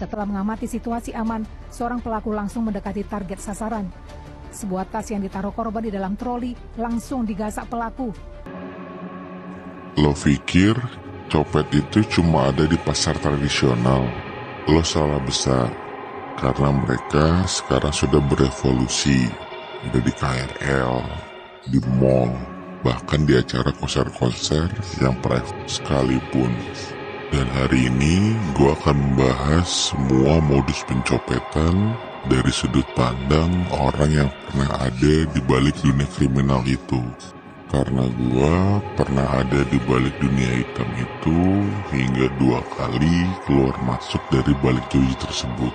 Setelah mengamati situasi aman, seorang pelaku langsung mendekati target sasaran. Sebuah tas yang ditaruh korban di dalam troli langsung digasak pelaku. Lo pikir copet itu cuma ada di pasar tradisional? Lo salah besar, karena mereka sekarang sudah berevolusi. Udah di KRL, di mall, bahkan di acara konser-konser yang private sekalipun. Dan hari ini gue akan membahas semua modus pencopetan dari sudut pandang orang yang pernah ada di balik dunia kriminal itu. Karena gue pernah ada di balik dunia hitam itu hingga 2 kali keluar masuk dari balik jeruji tersebut.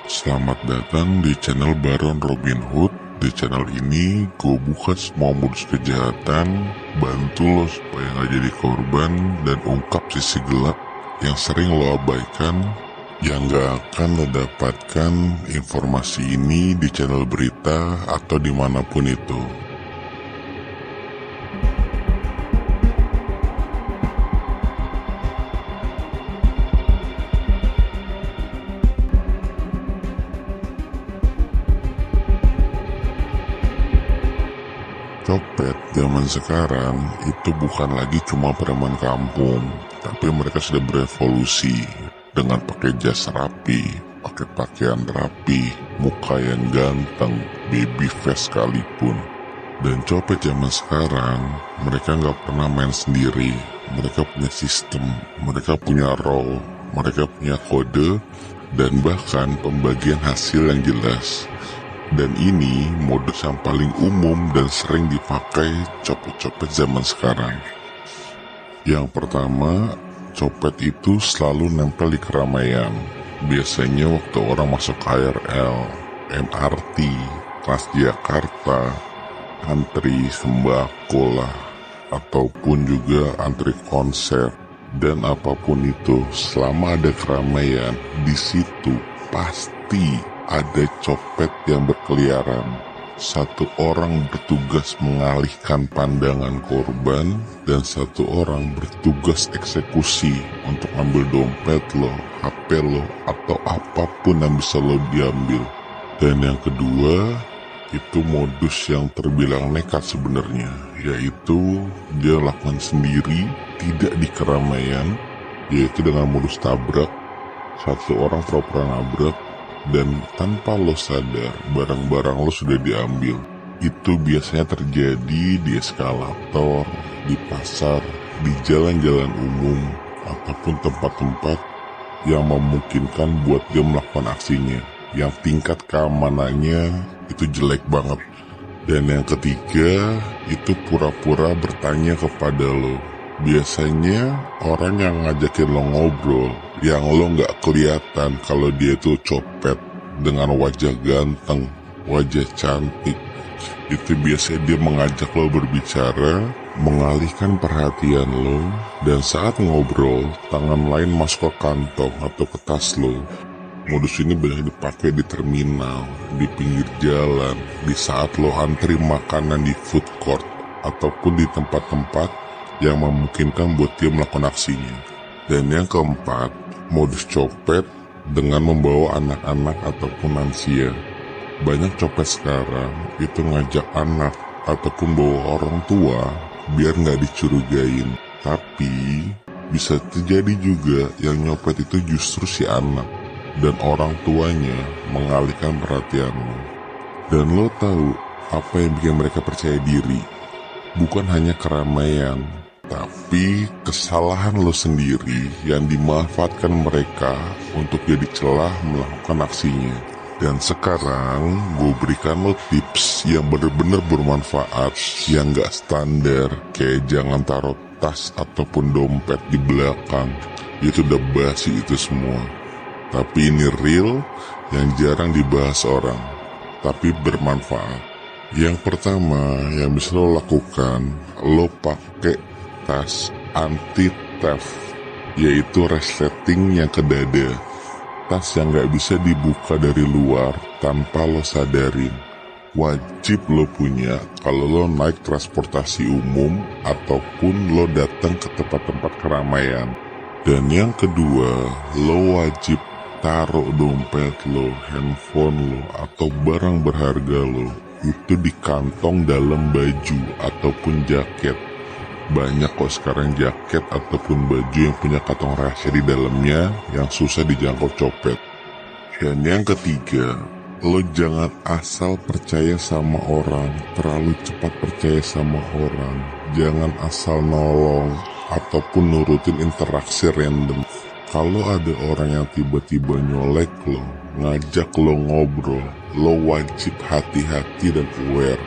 Selamat datang di channel Baron Robin Hood. Di channel ini gue buka semua modus kejahatan, bantu lo supaya gak jadi korban, dan ungkap sisi gelap yang sering lo abaikan, yang gak akan lo dapatkan informasi ini di channel berita atau dimanapun itu. Copet zaman sekarang itu bukan lagi cuma preman kampung, tapi mereka sudah berevolusi dengan pakai jas rapi, pakai pakaian rapi, muka yang ganteng, baby face sekalipun. Dan copet zaman sekarang, mereka nggak pernah main sendiri. Mereka punya sistem, mereka punya role, mereka punya kode, dan bahkan pembagian hasil yang jelas. Dan ini modus yang paling umum dan sering dipakai copet-copet zaman sekarang. Yang pertama, copet itu selalu nempel di keramaian. Biasanya waktu orang masuk KRL, MRT, Transjakarta, antri sembako lah, ataupun juga antri konser, dan apapun itu, selama ada keramaian, di situ pasti ada copet yang berkeliaran. Satu orang bertugas mengalihkan pandangan korban, dan satu orang bertugas eksekusi untuk ambil dompet lo, HP lo, atau apapun yang bisa lo diambil. Dan yang kedua, itu modus yang terbilang nekat sebenarnya, yaitu dia lakukan sendiri, tidak di keramaian, yaitu dengan modus tabrak. Satu orang pura-pura nabrak, dan tanpa lo sadar barang-barang lo sudah diambil. Itu biasanya terjadi di eskalator, di pasar, di jalan-jalan umum, ataupun tempat-tempat yang memungkinkan buat dia melakukan aksinya, yang tingkat keamanannya itu jelek banget. Dan yang ketiga, itu pura-pura bertanya kepada lo. Biasanya orang yang ngajakin lo ngobrol, yang lo gak kelihatan kalau dia itu copet dengan wajah ganteng, wajah cantik, itu biasanya dia mengajak lo berbicara, mengalihkan perhatian lo, dan saat ngobrol, tangan lain masuk ke kantong atau ke tas lo. Modus ini banyak dipakai di terminal, di pinggir jalan, di saat lo antri makanan di food court, ataupun di tempat-tempat yang memungkinkan buat dia melakukan aksinya. Dan yang keempat, modus copet dengan membawa anak-anak ataupun lansia. Banyak copet sekarang itu ngajak anak ataupun bawa orang tua biar nggak dicurigain. Tapi bisa terjadi juga yang nyopet itu justru si anak, dan orang tuanya mengalihkan perhatian lo. Dan lo tahu apa yang bikin mereka percaya diri? Bukan hanya keramaian, tapi kesalahan lo sendiri yang dimanfaatkan mereka untuk jadi celah melakukan aksinya. Dan sekarang gue berikan lo tips yang benar-benar bermanfaat, yang gak standar, kayak jangan taruh tas ataupun dompet di belakang. Itu udah basi itu semua. Tapi ini real, yang jarang dibahas orang, tapi bermanfaat. Yang pertama yang bisa lo lakukan, lo pakai tas anti-theft, yaitu resleting yang ke dada. Tas yang gak bisa dibuka dari luar tanpa lo sadarin. Wajib lo punya kalau lo naik transportasi umum ataupun lo datang ke tempat-tempat keramaian. Dan yang kedua, lo wajib taruh dompet lo, handphone lo, atau barang berharga lo itu di kantong dalam baju ataupun jaket. Banyak kok sekarang jaket ataupun baju yang punya kantong rahasia di dalamnya yang susah dijangkau copet. Dan yang ketiga, lo jangan asal percaya sama orang, terlalu cepat percaya sama orang. Jangan asal nolong ataupun nurutin interaksi random. Kalau ada orang yang tiba-tiba nyolek lo, ngajak lo ngobrol, lo wajib hati-hati dan aware.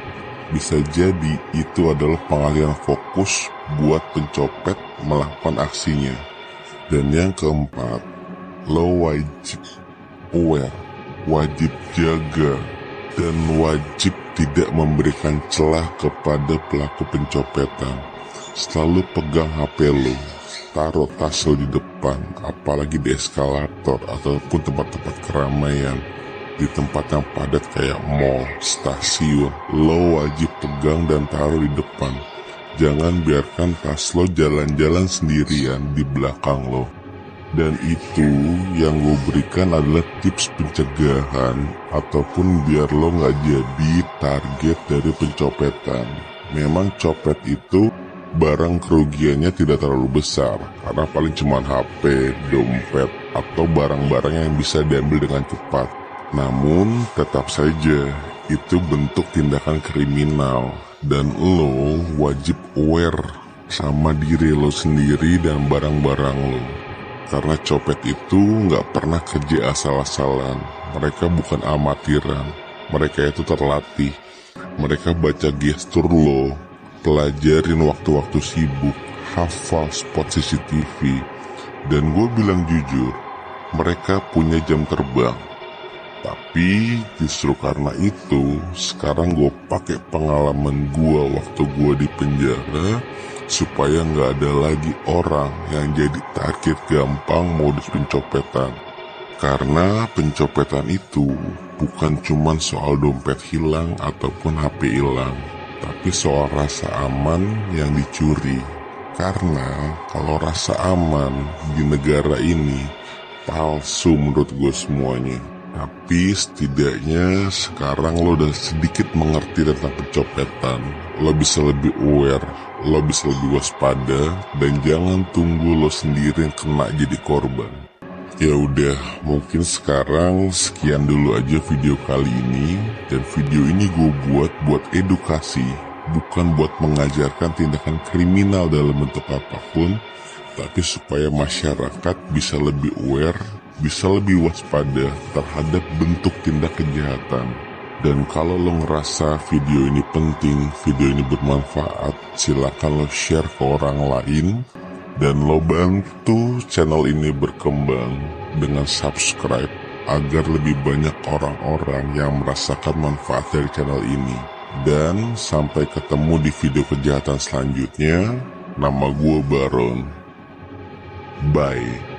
Bisa jadi itu adalah pengalihan fokus buat pencopet melakukan aksinya. Dan yang keempat, lo wajib aware, wajib jaga, dan wajib tidak memberikan celah kepada pelaku pencopetan. Selalu pegang HP lo, taruh tas lo di depan, apalagi di eskalator ataupun tempat-tempat keramaian. Di tempat yang padat kayak mall, stasiun, lo wajib pegang dan taruh di depan. Jangan biarkan tas lo jalan-jalan sendirian di belakang lo. Dan itu yang gue berikan adalah tips pencegahan ataupun biar lo gak jadi target dari pencopetan. Memang copet itu barang kerugiannya tidak terlalu besar karena paling cuma HP, dompet, atau barang-barang yang bisa diambil dengan cepat. Namun tetap saja itu bentuk tindakan kriminal dan lo wajib aware sama diri lo sendiri dan barang-barang lo. Karena copet itu gak pernah kerja asal-asalan. Mereka bukan amatiran, mereka itu terlatih. Mereka baca gestur lo, pelajarin waktu-waktu sibuk, hafal spot CCTV. Dan gue bilang jujur, mereka punya jam terbang. Tapi justru karena itu, sekarang gue pakai pengalaman gue waktu gue di penjara supaya nggak ada lagi orang yang jadi target gampang modus pencopetan. Karena pencopetan itu bukan cuma soal dompet hilang ataupun HP hilang, tapi soal rasa aman yang dicuri. Karena kalau rasa aman di negara ini palsu menurut gue semuanya. Tapi setidaknya sekarang lo udah sedikit mengerti tentang pencopetan. Lo bisa lebih aware, lo bisa lebih waspada, dan jangan tunggu lo sendiri yang kena jadi korban. Ya udah, mungkin sekarang sekian dulu aja video kali ini. Dan video ini gue buat edukasi, bukan buat mengajarkan tindakan kriminal dalam bentuk apapun, tapi supaya masyarakat bisa lebih aware, bisa lebih waspada terhadap bentuk tindak kejahatan. Dan kalau lo ngerasa video ini penting, video ini bermanfaat, silakan lo share ke orang lain. Dan lo bantu channel ini berkembang dengan subscribe agar lebih banyak orang-orang yang merasakan manfaat dari channel ini. Dan sampai ketemu di video kejahatan selanjutnya. Nama gue Baron. Bye.